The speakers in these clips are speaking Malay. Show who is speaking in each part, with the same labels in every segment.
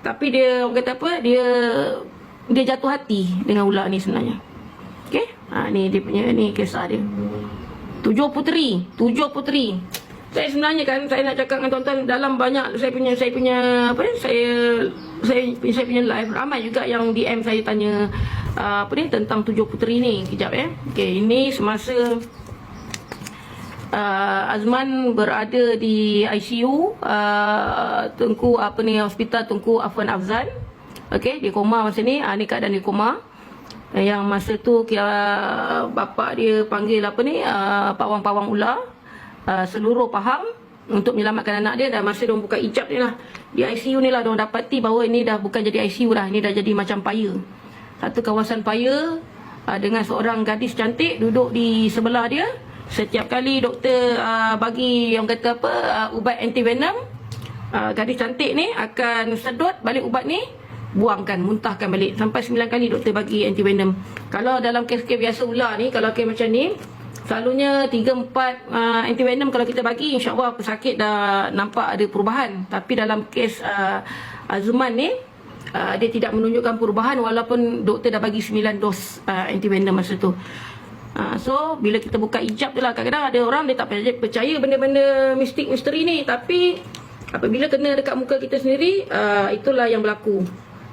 Speaker 1: Tapi dia, orang kata apa, dia jatuh hati dengan ular ni sebenarnya. Okey, ni dia punya, ni kisah dia. 7 puteri. Saya sebenarnya kan, saya nak cakap dengan tuan-tuan, dalam banyak saya punya apa ni, saya punya live, ramai juga yang DM saya tanya apa ni, tentang 7 puteri ni. Kejap okey, ini semasa Azman berada di ICU Tunku apa ni, hospital Tunku Afwan Afzal. Okey, dia koma masa ni. Ni keadaan dia koma. Yang masa tu bapak dia panggil apa ni, pawang-pawang ular, seluruh pahang untuk menyelamatkan anak dia. Dan masa dia buka ijab ni lah, di ICU ni lah, dia dapati bahawa ini dah bukan jadi ICU dah, ini dah jadi macam paya. Satu kawasan paya dengan seorang gadis cantik duduk di sebelah dia. Setiap kali doktor bagi yang kata apa, ubat anti-venom, gadis cantik ni akan sedut balik ubat ni, buangkan, muntahkan balik. Sampai 9 kali doktor bagi anti-venom. Kalau dalam kes-kes biasa ular ni, kalau kes macam ni, selalunya 3-4 anti-venom kalau kita bagi, insyaAllah pesakit dah nampak ada perubahan. Tapi dalam kes Azman ni, dia tidak menunjukkan perubahan walaupun doktor dah bagi 9 dos anti-venom masa tu. So bila kita buka ijab tu lah, kadang-kadang ada orang dia tak percaya benda-benda misteri ni, tapi apabila kena dekat muka kita sendiri, itulah yang berlaku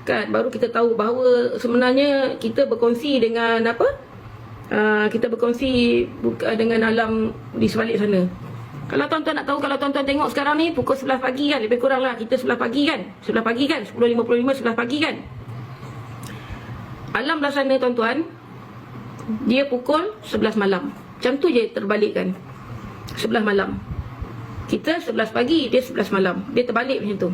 Speaker 1: kan. Baru kita tahu bahawa sebenarnya kita berkongsi dengan apa, kita berkongsi dengan alam di sebalik sana. Kalau tuan-tuan nak tahu, kalau tuan-tuan tengok sekarang ni pukul 11 pagi kan, lebih kurang lah, kita 11 pagi kan, 10.55, 11 pagi kan. Alam belah sana tuan-tuan, dia pukul 11 malam. Macam tu je terbalik kan, 11 malam. Kita 11 pagi, dia 11 malam. Dia terbalik macam tu.